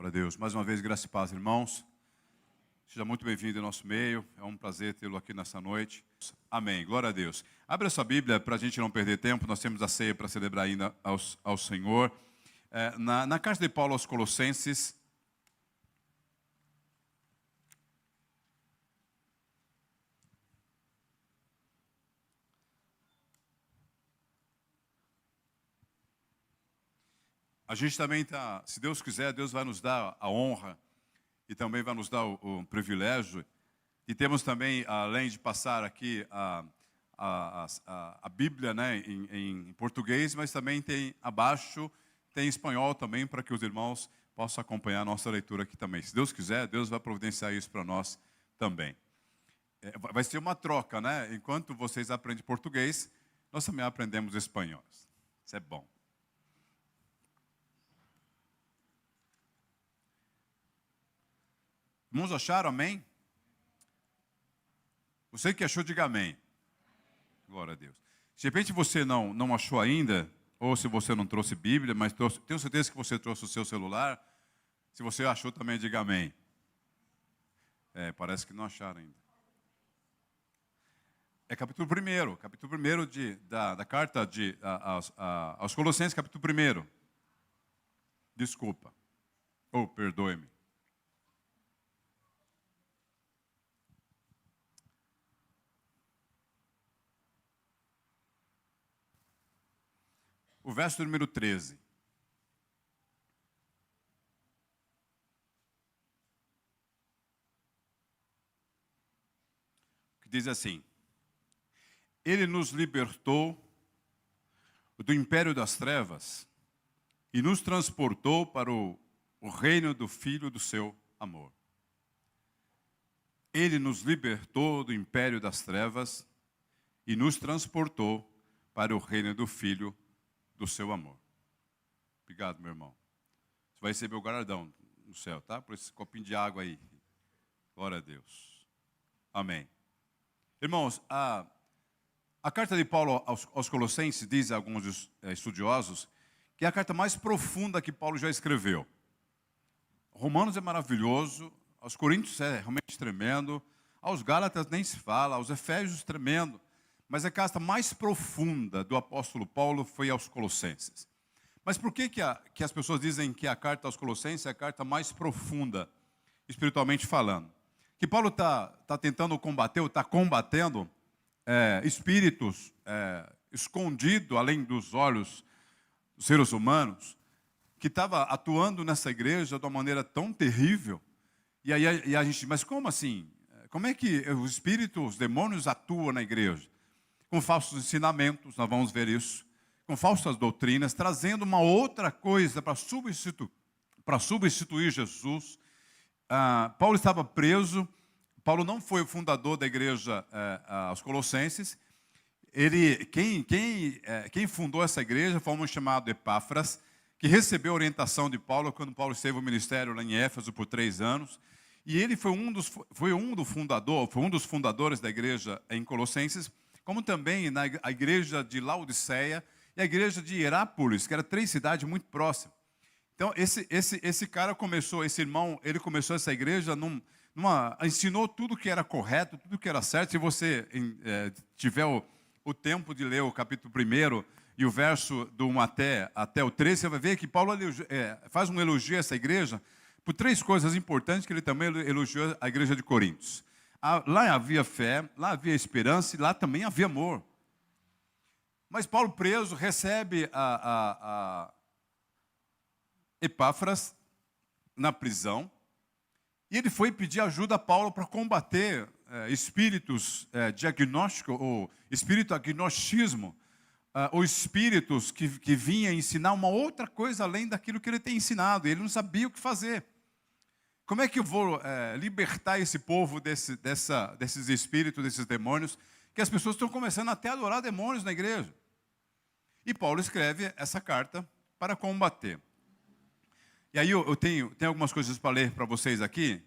Glória a Deus. Mais uma vez, graça e paz, irmãos. Seja muito bem-vindo ao nosso meio. É um prazer tê-lo aqui nessa noite. Amém. Glória a Deus. Abre a sua Bíblia para a gente não perder tempo. Nós temos a ceia para celebrar ainda ao Senhor. Na carta de Paulo aos Colossenses, a gente também está, se Deus quiser, Deus vai nos dar a honra e também vai nos dar o privilégio. E temos também, além de passar aqui a Bíblia, né, em português, mas também tem abaixo, tem espanhol também, para que os irmãos possam acompanhar a nossa leitura aqui também. Se Deus quiser, Deus vai providenciar isso para nós também. Vai ser uma troca, né? Enquanto vocês aprendem português, nós também aprendemos espanhol. Isso é bom. Irmãos, acharam? Amém? Você que achou, diga amém. Glória a Deus. De repente você não achou ainda, ou se você não trouxe Bíblia, mas tenho certeza que você trouxe o seu celular. Se você achou também, diga amém. Parece que não acharam ainda. É capítulo 1 da carta aos Colossenses, capítulo 1. Desculpa. Perdoe-me. O verso número 13. Que diz assim: Ele nos libertou do império das trevas e nos transportou para o reino do Filho do seu amor. Ele nos libertou do império das trevas e nos transportou para o reino do Filho do seu amor. Obrigado, meu irmão. Você vai receber o galardão no céu, tá? Por esse copinho de água aí. Glória a Deus. Amém. Irmãos, a carta de Paulo aos Colossenses, diz alguns estudiosos, que é a carta mais profunda que Paulo já escreveu. Romanos é maravilhoso, aos Coríntios é realmente tremendo, aos Gálatas nem se fala, aos Efésios tremendo. Mas a carta mais profunda do apóstolo Paulo foi aos Colossenses. Mas por que as pessoas dizem que a carta aos Colossenses é a carta mais profunda, espiritualmente falando? Que Paulo está tentando combater, ou está combatendo espíritos escondidos, além dos olhos dos seres humanos, que estava atuando nessa igreja de uma maneira tão terrível. E a gente, mas como assim? Como é que os espíritos, os demônios atuam na igreja? Com falsos ensinamentos, nós vamos ver isso, com falsas doutrinas, trazendo uma outra coisa para substituir Jesus. Paulo estava preso. Paulo não foi o fundador da igreja aos Colossenses. Quem fundou essa igreja foi um homem chamado Epáfras, que recebeu a orientação de Paulo quando Paulo esteve no ministério lá em Éfeso por 3 anos. E ele foi um dos fundadores da igreja em Colossenses, como também a igreja de Laodiceia e a igreja de Hierápolis, que eram 3 cidades muito próximas. Então, esse cara começou, esse irmão, ele começou essa igreja, ensinou tudo que era correto, tudo que era certo. Se você tiver o tempo de ler o capítulo 1 e o verso do 1 até o 13, você vai ver que Paulo faz um elogio a essa igreja por 3 coisas importantes que ele também elogiou a igreja de Coríntios. Lá havia fé, lá havia esperança e lá também havia amor. Mas Paulo, preso, recebe a Epáfras na prisão. E ele foi pedir ajuda a Paulo para combater espíritos diagnósticos, ou espírito agnosticismo, ou espíritos que vinham ensinar uma outra coisa além daquilo que ele tem ensinado. E ele não sabia o que fazer. Como é que eu vou libertar esse povo desses espíritos, desses demônios, que as pessoas estão começando até a adorar demônios na igreja? E Paulo escreve essa carta para combater. E aí eu tenho algumas coisas para ler para vocês aqui.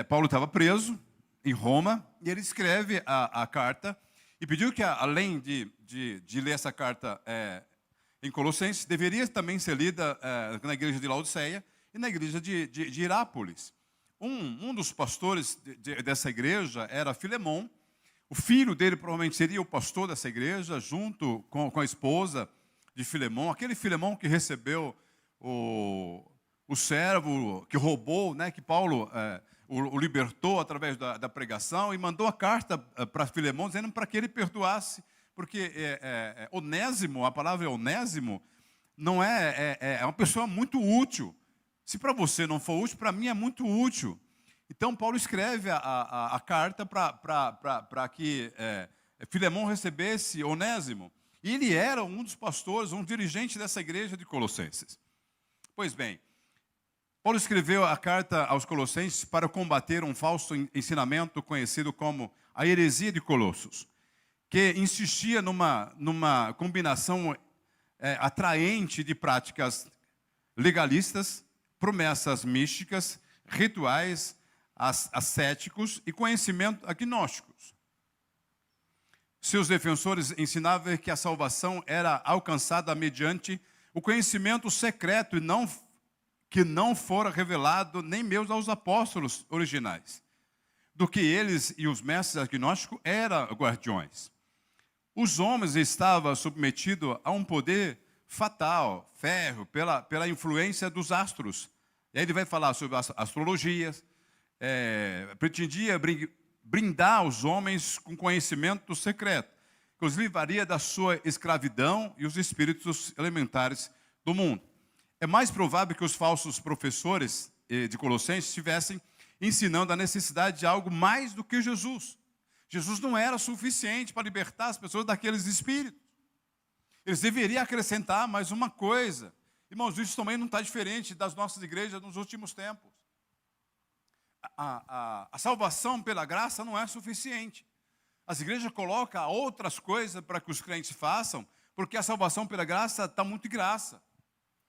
Paulo estava preso em Roma, e ele escreve a carta, e pediu que, além de ler essa carta em Colossenses, deveria também ser lida na igreja de Laodiceia, e na igreja de Irápolis. Um dos pastores dessa igreja era Filemão. O filho dele provavelmente seria o pastor dessa igreja, junto com a esposa de Filemão. Aquele Filemão que recebeu o servo, que roubou, né, que Paulo o libertou através da pregação e mandou a carta para Filemão, dizendo para que ele perdoasse. Porque Onésimo, a palavra Onésimo, não é uma pessoa muito útil. Se para você não for útil, para mim é muito útil. Então, Paulo escreve a carta para que Filemão recebesse Onésimo. E ele era um dos pastores, um dirigente dessa igreja de Colossenses. Pois bem, Paulo escreveu a carta aos Colossenses para combater um falso ensinamento conhecido como a heresia de Colossos, que insistia numa combinação atraente de práticas legalistas, promessas místicas, rituais ascéticos e conhecimento agnósticos. Seus defensores ensinavam que a salvação era alcançada mediante o conhecimento secreto que não fora revelado nem mesmo aos apóstolos originais, do que eles e os mestres agnósticos eram guardiões. Os homens estavam submetidos a um poder fatal, férreo, pela influência dos astros. E aí ele vai falar sobre as astrologias, pretendia brindar os homens com conhecimento secreto, que os livraria da sua escravidão e os espíritos elementares do mundo. É mais provável que os falsos professores de Colossenses estivessem ensinando a necessidade de algo mais do que Jesus. Jesus não era suficiente para libertar as pessoas daqueles espíritos. Eles deveriam acrescentar mais uma coisa. Irmãos, isso também não está diferente das nossas igrejas nos últimos tempos. A salvação pela graça não é suficiente. As igrejas colocam outras coisas para que os crentes façam, porque a salvação pela graça está muito de graça.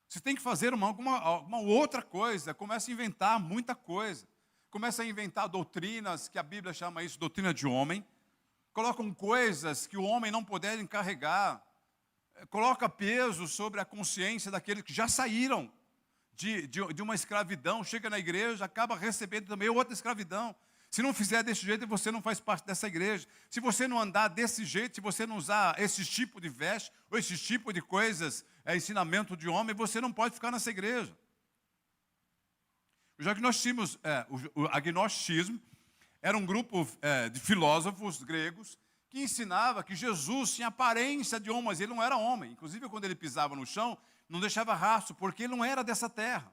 Você tem que fazer alguma outra coisa, começa a inventar muita coisa. Começa a inventar doutrinas, que a Bíblia chama isso doutrina de homem. Colocam coisas que o homem não poder encarregar. Coloca peso sobre a consciência daqueles que já saíram de uma escravidão, chega na igreja, acaba recebendo também outra escravidão. Se não fizer desse jeito, você não faz parte dessa igreja. Se você não andar desse jeito, se você não usar esse tipo de veste, ou esse tipo de coisas, ensinamento de homem, você não pode ficar nessa igreja. Já que nós tínhamos, o agnosticismo era um grupo de filósofos gregos que ensinava que Jesus tinha aparência de homem, mas ele não era homem. Inclusive, quando ele pisava no chão, não deixava rastro, porque ele não era dessa terra.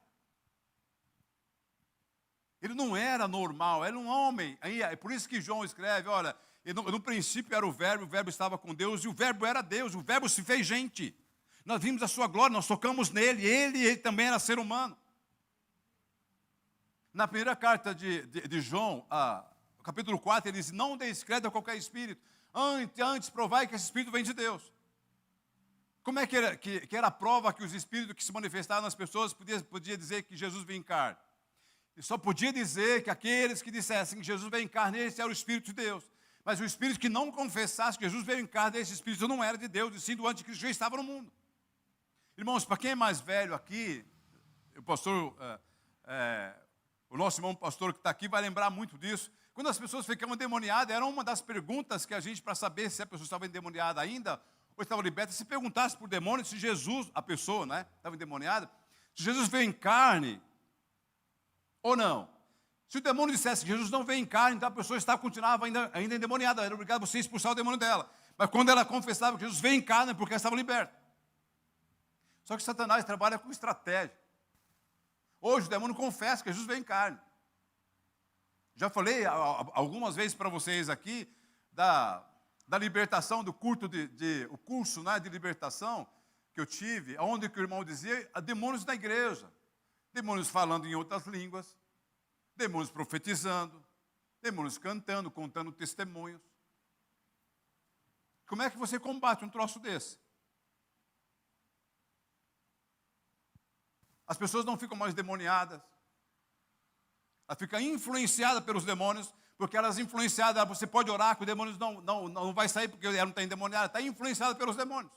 Ele não era normal, era um homem. É por isso que João escreve, olha, no princípio era o verbo estava com Deus, e o verbo era Deus, o verbo se fez gente. Nós vimos a sua glória, nós tocamos nele, ele também era ser humano. Na primeira carta de João, capítulo 4, ele diz, não deis crédito a qualquer espírito, antes provai que esse espírito vem de Deus. Como é que era a prova que os espíritos que se manifestavam nas pessoas podia dizer que Jesus veio em carne? Ele só podia dizer que aqueles que dissessem que Jesus veio em carne, esse era o Espírito de Deus. Mas o espírito que não confessasse que Jesus veio em carne, esse espírito não era de Deus, e sim do anticristo, já estava no mundo. Irmãos, para quem é mais velho aqui, o pastor, o nosso irmão pastor que está aqui vai lembrar muito disso. Quando as pessoas ficavam endemoniadas, era uma das perguntas que a gente, para saber se a pessoa estava endemoniada ainda, ou estava liberta, se perguntasse por demônio, se Jesus, a pessoa, né, estava endemoniada, se Jesus veio em carne ou não. Se o demônio dissesse que Jesus não veio em carne, então a pessoa continuava ainda endemoniada, era obrigada a você expulsar o demônio dela. Mas quando ela confessava que Jesus veio em carne, é porque ela estava liberta. Só que Satanás trabalha com estratégia. Hoje o demônio confessa que Jesus veio em carne. Já falei algumas vezes para vocês aqui da libertação, do curso de libertação que eu tive, onde que o irmão dizia, há demônios na igreja. Demônios falando em outras línguas, demônios profetizando, demônios cantando, contando testemunhos. Como é que você combate um troço desse? As pessoas não ficam mais demoniadas. Elas ficam influenciadas pelos demônios, porque elas influenciadas, você pode orar que o demônio não vai sair, porque ela não está endemoniada, está influenciada pelos demônios.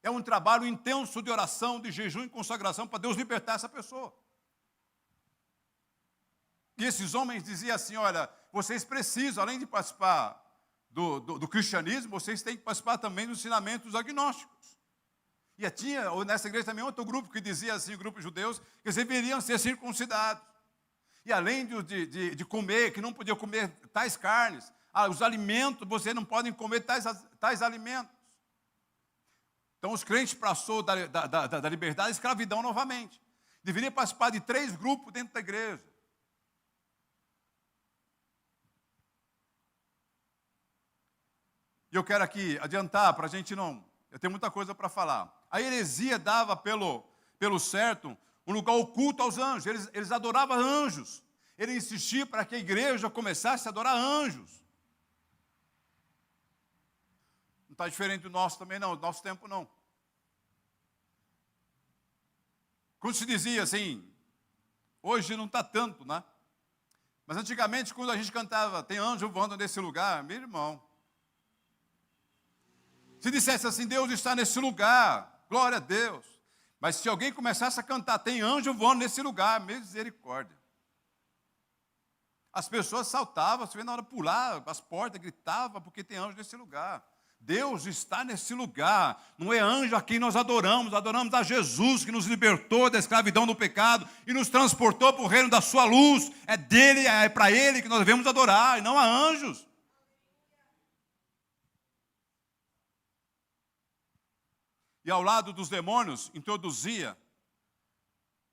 É um trabalho intenso de oração, de jejum e consagração para Deus libertar essa pessoa. E esses homens diziam assim, olha, vocês precisam, além de participar do cristianismo, vocês têm que participar também dos ensinamentos agnósticos. E tinha, nessa igreja também, outro grupo que dizia assim, o grupo de judeus, que eles deveriam ser circuncidados. E além de comer, que não podiam comer tais carnes, os alimentos, vocês não podem comer tais alimentos. Então os crentes passou da liberdade à escravidão novamente. Deveriam participar de 3 grupos dentro da igreja. E eu quero aqui adiantar, para a gente não... Eu tenho muita coisa para falar. A heresia dava pelo certo um lugar oculto aos anjos. Eles adoravam anjos. Ele insistia para que a igreja começasse a adorar anjos. Não está diferente do nosso também não, do nosso tempo não. Quando se dizia assim, hoje não está tanto, né? Mas antigamente, quando a gente cantava, tem anjo voando nesse lugar, meu irmão. Se dissesse assim, Deus está nesse lugar, glória a Deus. Mas se alguém começasse a cantar, tem anjo voando nesse lugar, misericórdia. As pessoas saltavam, se vê na hora de pular, as portas, gritavam, porque tem anjo nesse lugar. Deus está nesse lugar. Não é anjo a quem nós adoramos a Jesus que nos libertou da escravidão do pecado e nos transportou para o reino da sua luz. É dele, é para ele que nós devemos adorar, e não a anjos. E ao lado dos demônios, introduzia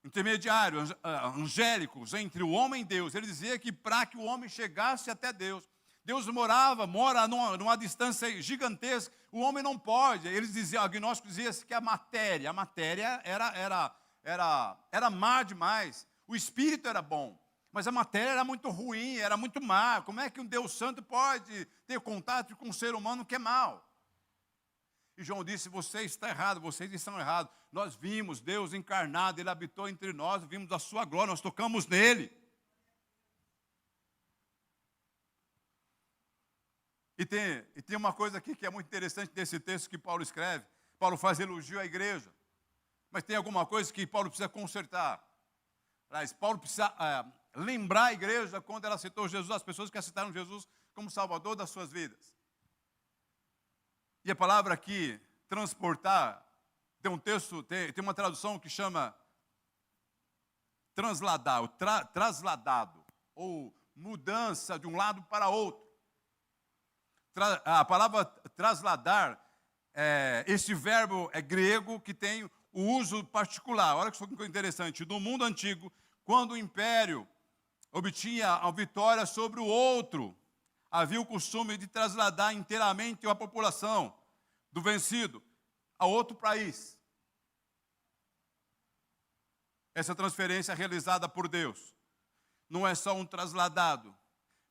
intermediários angélicos entre o homem e Deus. Ele dizia que para que o homem chegasse até Deus, Deus mora numa distância gigantesca, o homem não pode. Eles diziam, o agnóstico dizia que a matéria era má demais, o espírito era bom, mas a matéria era muito ruim, era muito má. Como é que um Deus santo pode ter contato com um ser humano que é mau? E João disse, você está errado, vocês estão errados. Nós vimos Deus encarnado, Ele habitou entre nós, vimos a sua glória, nós tocamos nele. E tem uma coisa aqui que é muito interessante desse texto que Paulo escreve. Paulo faz elogio à igreja. Mas tem alguma coisa que Paulo precisa consertar. Paulo precisa lembrar a igreja quando ela aceitou Jesus, as pessoas que aceitaram Jesus como Salvador das suas vidas. E a palavra aqui, transportar, tem um texto, tem uma tradução que chama transladar, trasladado, ou mudança de um lado para outro. A palavra trasladar, esse verbo é grego que tem o uso particular. Olha que coisa interessante. No mundo antigo, quando o império obtinha a vitória sobre o outro, havia o costume de trasladar inteiramente a população do vencido a outro país. Essa transferência é realizada por Deus. Não é só um trasladado,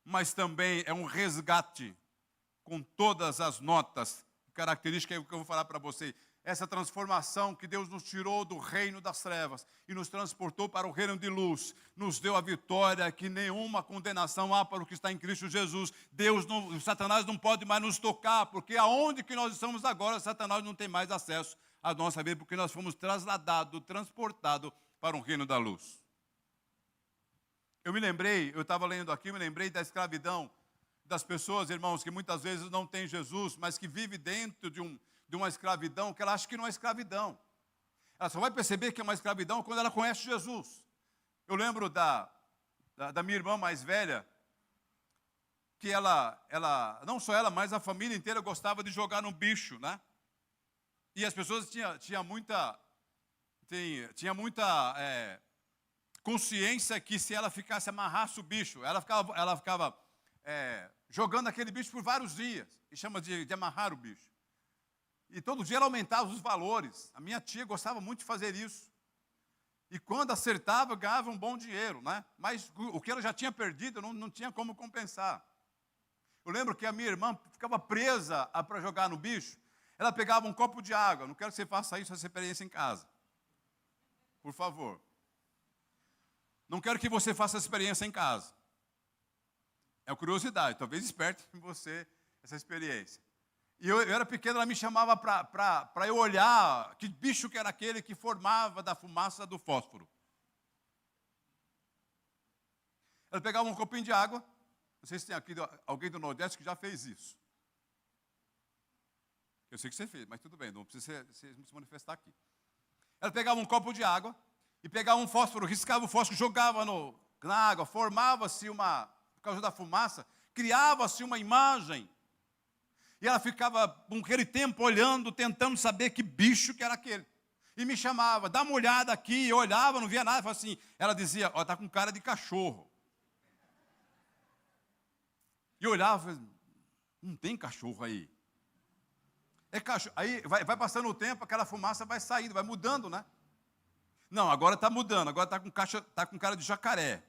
mas também é um resgate com todas as notas, características que eu vou falar para você. Essa transformação que Deus nos tirou do reino das trevas e nos transportou para o reino de luz, nos deu a vitória que nenhuma condenação há para o que está em Cristo Jesus. Satanás não pode mais nos tocar, porque aonde que nós estamos agora, Satanás não tem mais acesso à nossa vida, porque nós fomos transladados, transportados para o reino da luz. Eu estava lendo aqui, me lembrei da escravidão das pessoas, irmãos, que muitas vezes não têm Jesus, mas que vivem dentro de uma escravidão que ela acha que não é escravidão. Ela só vai perceber que é uma escravidão quando ela conhece Jesus. Eu lembro da minha irmã mais velha, que ela, não só ela, mas a família inteira gostava de jogar no bicho, né? E as pessoas tinham muita consciência que se ela ficasse, amarrasse o bicho, ela ficava jogando aquele bicho por vários dias, e chama de amarrar o bicho. E todo dia ela aumentava os valores. A minha tia gostava muito de fazer isso. E quando acertava, ganhava um bom dinheiro, né? Mas o que ela já tinha perdido, não tinha como compensar. Eu lembro que a minha irmã ficava presa para jogar no bicho. Ela pegava um copo de água. Não quero que você faça isso, essa experiência em casa. Por favor. Não quero que você faça essa experiência em casa. É uma curiosidade, talvez desperte em você essa experiência. E eu era pequeno, ela me chamava para eu olhar que bicho que era aquele que formava da fumaça do fósforo. Ela pegava um copinho de água, não sei se tem aqui alguém do Nordeste que já fez isso. Eu sei que você fez, mas tudo bem, não precisa se manifestar aqui. Ela pegava um copo de água e pegava um fósforo, riscava o fósforo, jogava na água, formava-se por causa da fumaça, criava-se uma imagem. E ela ficava com aquele tempo olhando, tentando saber que bicho que era aquele. E me chamava, dá uma olhada aqui, eu olhava, não via nada, assim, ela dizia, ó, tá com cara de cachorro. E eu olhava, não tem cachorro aí. É cachorro. Aí vai passando o tempo, aquela fumaça vai saindo, vai mudando, né? Não, agora está mudando, agora está com cara de jacaré.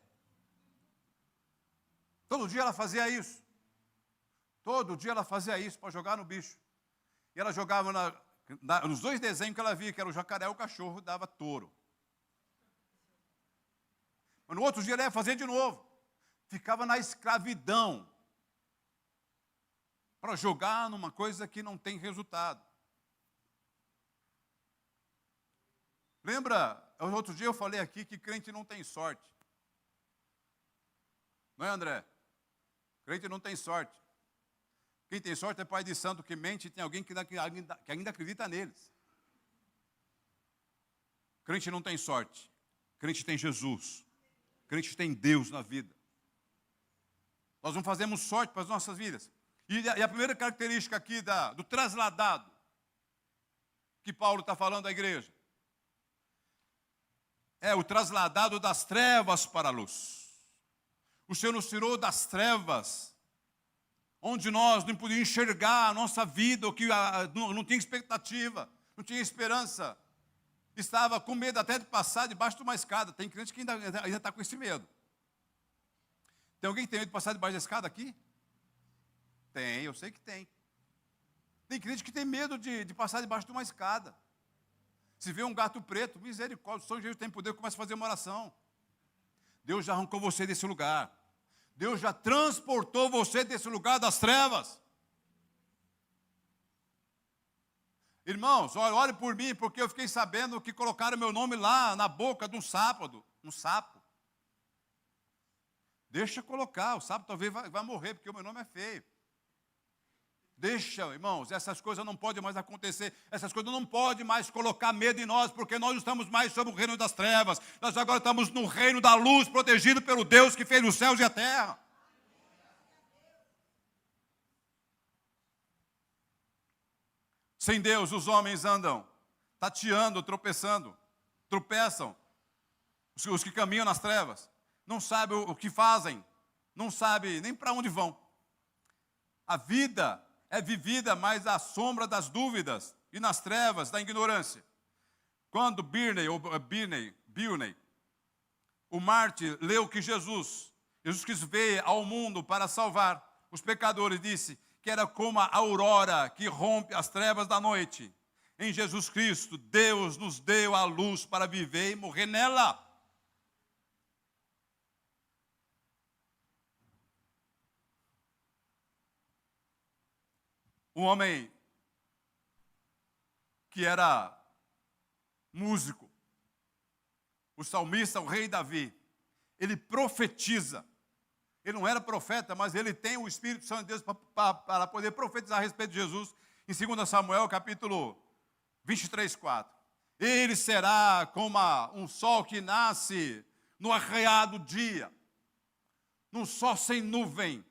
Todo dia ela fazia isso. Todo dia ela fazia isso para jogar no bicho. E ela jogava nos dois desenhos que ela via, que era o jacaré e o cachorro, dava touro. Mas no outro dia ela ia fazer de novo. Ficava na escravidão. Para jogar numa coisa que não tem resultado. Lembra, outro dia eu falei aqui que crente não tem sorte. Não é, André? Crente não tem sorte. Quem tem sorte é pai de santo que mente e tem alguém que ainda acredita neles. Crente não tem sorte. Crente tem Jesus. Crente tem Deus na vida. Nós não fazemos sorte para as nossas vidas. E a primeira característica aqui do trasladado, que Paulo está falando à igreja, é o trasladado das trevas para a luz. O Senhor nos tirou das trevas, onde nós não podíamos enxergar a nossa vida, ou que não tinha expectativa, não tinha esperança. Estava com medo até de passar debaixo de uma escada. Tem crente que ainda está com esse medo. Tem alguém que tem medo de passar debaixo da escada aqui? Tem, eu sei que tem. Tem crente que tem medo de passar debaixo de uma escada. Se vê um gato preto, misericórdia, o São Jesus tem poder, começa a fazer uma oração. Deus já arrancou você desse lugar. Deus já transportou você desse lugar das trevas. Irmãos, olhe por mim, porque eu fiquei sabendo que colocaram meu nome lá na boca de um sapo. Deixa colocar, o sapo talvez vai morrer, porque o meu nome é feio. Deixa, irmãos, essas coisas não podem mais acontecer, essas coisas não podem mais colocar medo em nós, porque nós não estamos mais sob o reino das trevas, nós agora estamos no reino da luz, protegido pelo Deus que fez os céus e a terra. Sem Deus, os homens andam tateando, tropeçam, os que caminham nas trevas, não sabem o que fazem, não sabem nem para onde vão. A vida é vivida mais à sombra das dúvidas e nas trevas da ignorância. Quando Birney, o mártir, leu que Jesus quis veio ao mundo para salvar os pecadores, disse que era como a aurora que rompe as trevas da noite. Em Jesus Cristo, Deus nos deu a luz para viver e morrer nela. Um homem que era músico, o salmista, o rei Davi, ele profetiza. Ele não era profeta, mas ele tem o Espírito Santo de Deus para poder profetizar a respeito de Jesus. Em 2 Samuel, capítulo 23, 4. Ele será como um sol que nasce no arraiado dia, num sol sem nuvem.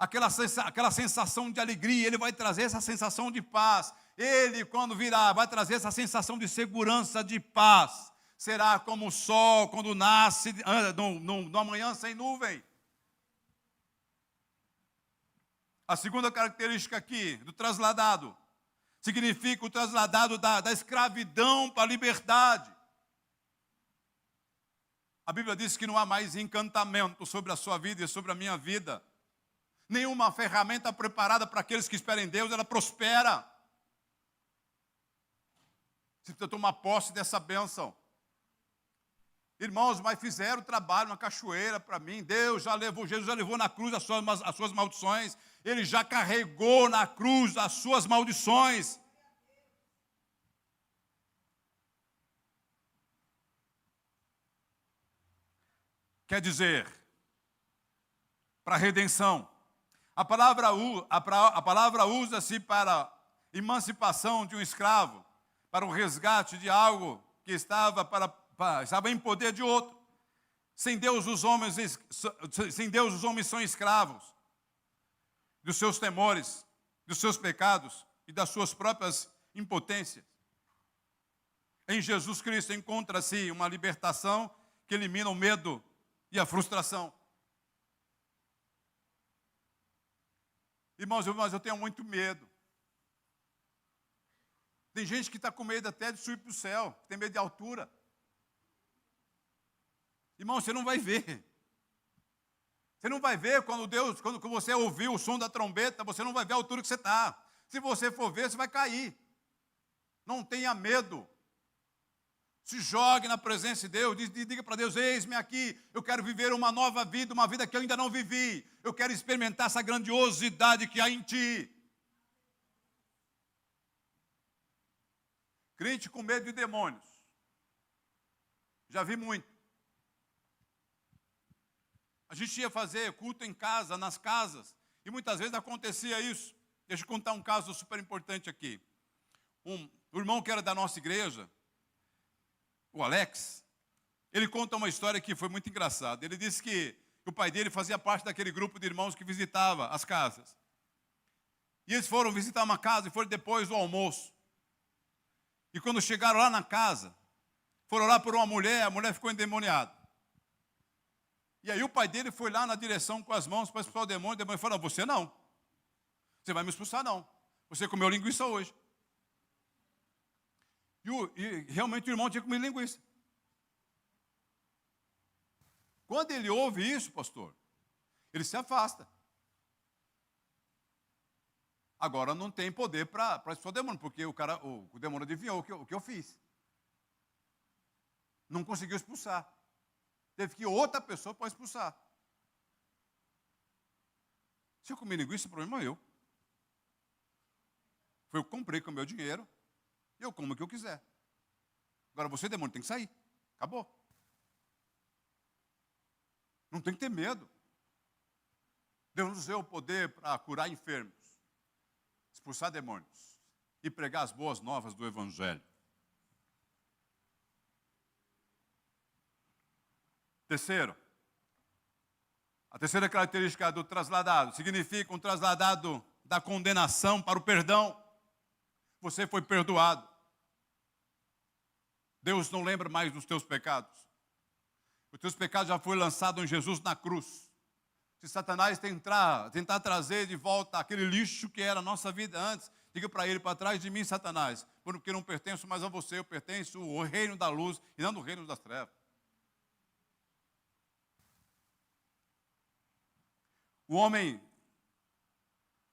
Aquela sensação de alegria, ele vai trazer essa sensação de paz. Ele, quando virá, vai trazer essa sensação de segurança, de paz. Será como o sol quando nasce no amanhã sem nuvem. A segunda característica aqui do trasladado significa o trasladado da escravidão para a liberdade. A Bíblia diz que não há mais encantamento sobre a sua vida e sobre a minha vida. Nenhuma ferramenta preparada para aqueles que esperam em Deus, ela prospera. Você precisa tomar posse dessa bênção. Irmãos, mas fizeram trabalho na cachoeira para mim. Jesus já levou na cruz as suas maldições. Ele já carregou na cruz as suas maldições. Quer dizer, para redenção. A palavra usa-se para emancipação de um escravo, para o resgate de algo que estava em poder de outro. Sem Deus os homens são escravos dos seus temores, dos seus pecados e das suas próprias impotências. Em Jesus Cristo encontra-se uma libertação que elimina o medo e a frustração. Irmãos, eu tenho muito medo. Tem gente que está com medo até de subir para o céu, tem medo de altura. Irmão, você não vai ver. Você não vai ver quando você ouvir o som da trombeta, você não vai ver a altura que você está. Se você for ver, você vai cair. Não tenha medo. Se jogue na presença de Deus, diga para Deus, eis-me aqui, eu quero viver uma nova vida, uma vida que eu ainda não vivi. Eu quero experimentar essa grandiosidade que há em ti. Crente com medo de demônios. Já vi muito. A gente ia fazer culto em casa, nas casas, e muitas vezes acontecia isso. Deixa eu contar um caso super importante aqui. O irmão que era da nossa igreja, o Alex, ele conta uma história que foi muito engraçada. Ele disse que o pai dele fazia parte daquele grupo de irmãos que visitava as casas. E eles foram visitar uma casa e foram depois do almoço. E quando chegaram lá na casa, foram orar por uma mulher, a mulher ficou endemoniada. E aí o pai dele foi lá na direção com as mãos para expulsar o demônio falou, você não. Você vai me expulsar não. Você comeu linguiça hoje. E realmente o irmão tinha comido linguiça. Quando ele ouve isso, pastor, ele se afasta. Agora não tem poder para expulsar o demônio, porque o demônio adivinhou o que eu fiz. Não conseguiu expulsar. Teve que ir outra pessoa para expulsar. Se eu comer linguiça, o problema é eu. Foi eu que comprei com o meu dinheiro. Eu como o que eu quiser. Agora você, demônio, tem que sair. Acabou. Não tem que ter medo. Deus nos deu o poder para curar enfermos, expulsar demônios e pregar as boas novas do Evangelho. Terceiro, a terceira característica do trasladado significa um trasladado da condenação para o perdão. Você foi perdoado. Deus não lembra mais dos teus pecados. Os teus pecados já foram lançados em Jesus na cruz. Se Satanás tentar trazer de volta aquele lixo que era a nossa vida antes, diga para ele, para trás de mim, Satanás, porque não pertenço mais a você, eu pertenço ao reino da luz e não do reino das trevas. O homem,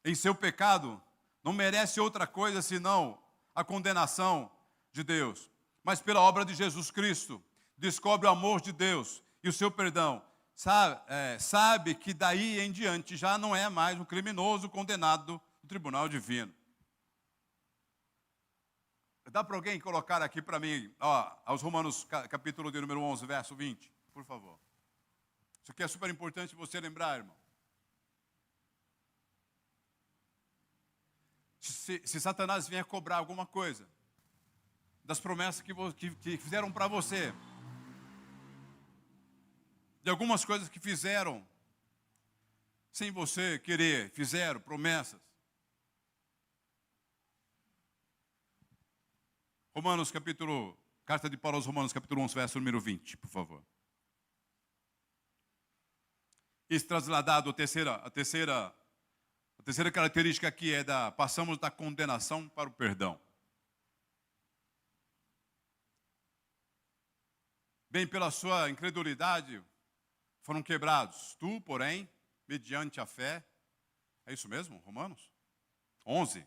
em seu pecado, não merece outra coisa senão a condenação de Deus. Mas pela obra de Jesus Cristo, descobre o amor de Deus e o seu perdão. Sabe que daí em diante já não é mais um criminoso condenado no tribunal divino. Dá para alguém colocar aqui para mim, aos Romanos, capítulo de número 11, verso 20, por favor. Isso aqui é super importante você lembrar, irmão. Se Satanás vier cobrar alguma coisa das promessas que fizeram para você, de algumas coisas que fizeram sem você querer, fizeram promessas. Carta de Paulo aos Romanos, capítulo 11, verso número 20, por favor. Esse trasladado, a terceira característica aqui passamos da condenação para o perdão. Bem, pela sua incredulidade, foram quebrados. Tu, porém, mediante a fé. É isso mesmo, Romanos? 11.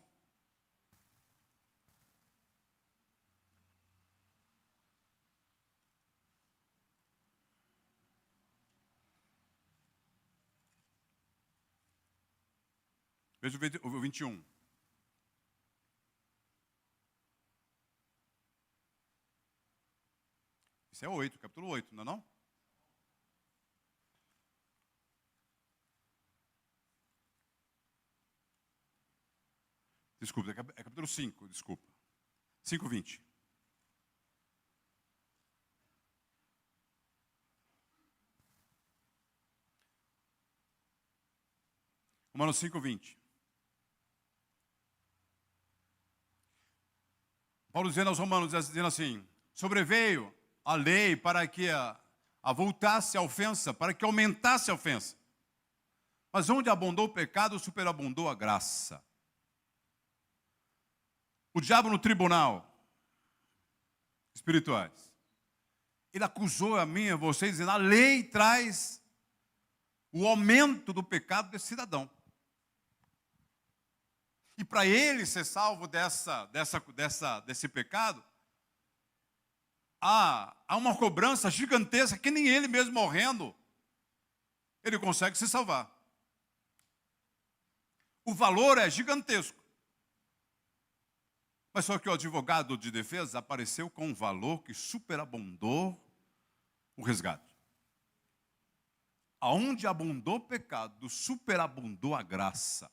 Veja o 21. Isso é 8, capítulo 8, não é não? Desculpa, é capítulo 5, desculpa. 5:20. Romanos 5:20. Paulo dizendo aos romanos, dizendo assim, sobreveio a lei para que avultasse a ofensa, para que aumentasse a ofensa. Mas onde abundou o pecado, superabundou a graça. O diabo no tribunal espirituais, ele acusou a mim e a vocês, dizendo, a lei traz o aumento do pecado desse cidadão. E para ele ser salvo desse pecado, há uma cobrança gigantesca que nem ele mesmo morrendo, ele consegue se salvar. O valor é gigantesco. Mas só que o advogado de defesa apareceu com um valor que superabundou o resgate. Aonde abundou o pecado, superabundou a graça.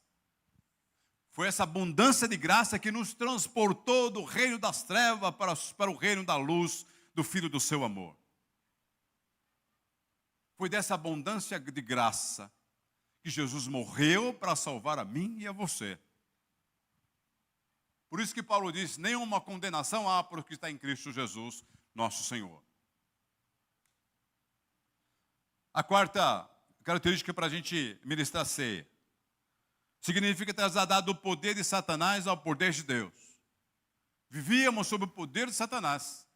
Foi essa abundância de graça que nos transportou do reino das trevas para o reino da luz do Filho do seu amor. Foi dessa abundância de graça que Jesus morreu para salvar a mim e a você. Por isso que Paulo diz, nenhuma condenação há para o que está em Cristo Jesus, nosso Senhor. A quarta característica para a gente ministrar a ceia. Significa trasladar do poder de Satanás ao poder de Deus. Vivíamos sob o poder de Satanás.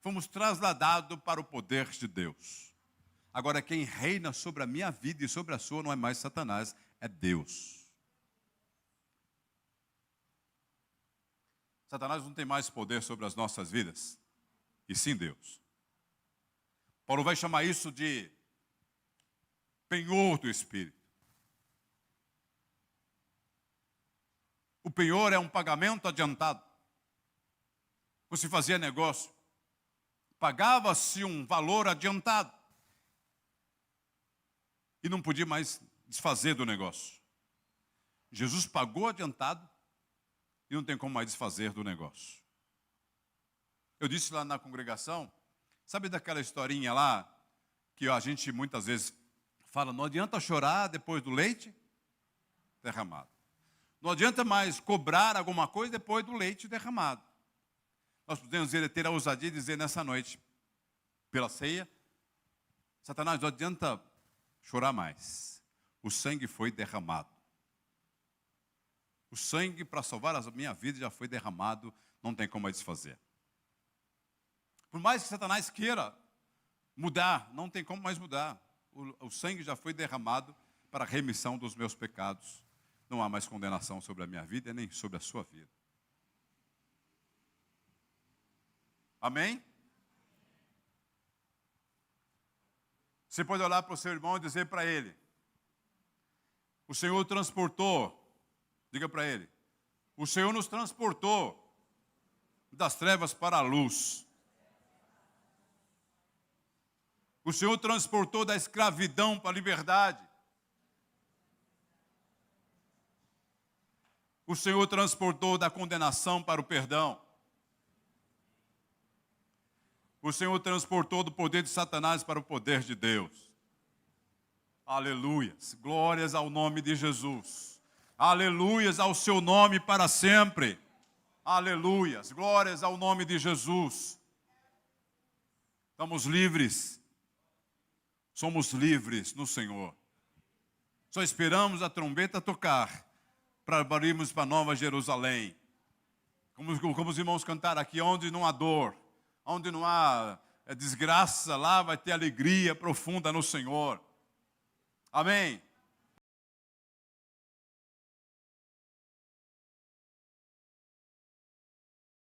Fomos trasladados para o poder de Deus. Agora quem reina sobre a minha vida e sobre a sua não é mais Satanás, é Deus. Satanás não tem mais poder sobre as nossas vidas, e sim Deus. Paulo vai chamar isso de penhor do Espírito. O penhor é um pagamento adiantado. Quando se fazia negócio, pagava-se um valor adiantado. E não podia mais desfazer do negócio. Jesus pagou adiantado e não tem como mais desfazer do negócio. Eu disse lá na congregação, sabe daquela historinha lá, que a gente muitas vezes fala, não adianta chorar depois do leite derramado. Não adianta mais cobrar alguma coisa depois do leite derramado. Nós podemos ter a ousadia de dizer nessa noite, pela ceia, Satanás, não adianta chorar mais. O sangue foi derramado. O sangue para salvar a minha vida já foi derramado, não tem como mais desfazer. Por mais que Satanás queira mudar, não tem como mais mudar. O sangue já foi derramado para a remissão dos meus pecados. Não há mais condenação sobre a minha vida, nem sobre a sua vida. Amém? Você pode olhar para o seu irmão e dizer para ele, o Senhor transportou, diga para ele, o Senhor nos transportou das trevas para a luz. O Senhor transportou da escravidão para a liberdade. O Senhor transportou da condenação para o perdão. O Senhor transportou do poder de Satanás para o poder de Deus. Aleluias. Glórias ao nome de Jesus. Aleluias ao seu nome para sempre. Aleluias. Glórias ao nome de Jesus. Estamos livres. Somos livres no Senhor. Só esperamos a trombeta tocar para irmos para Nova Jerusalém. Como os irmãos cantaram aqui, onde não há dor, onde não há desgraça, lá vai ter alegria profunda no Senhor. Amém?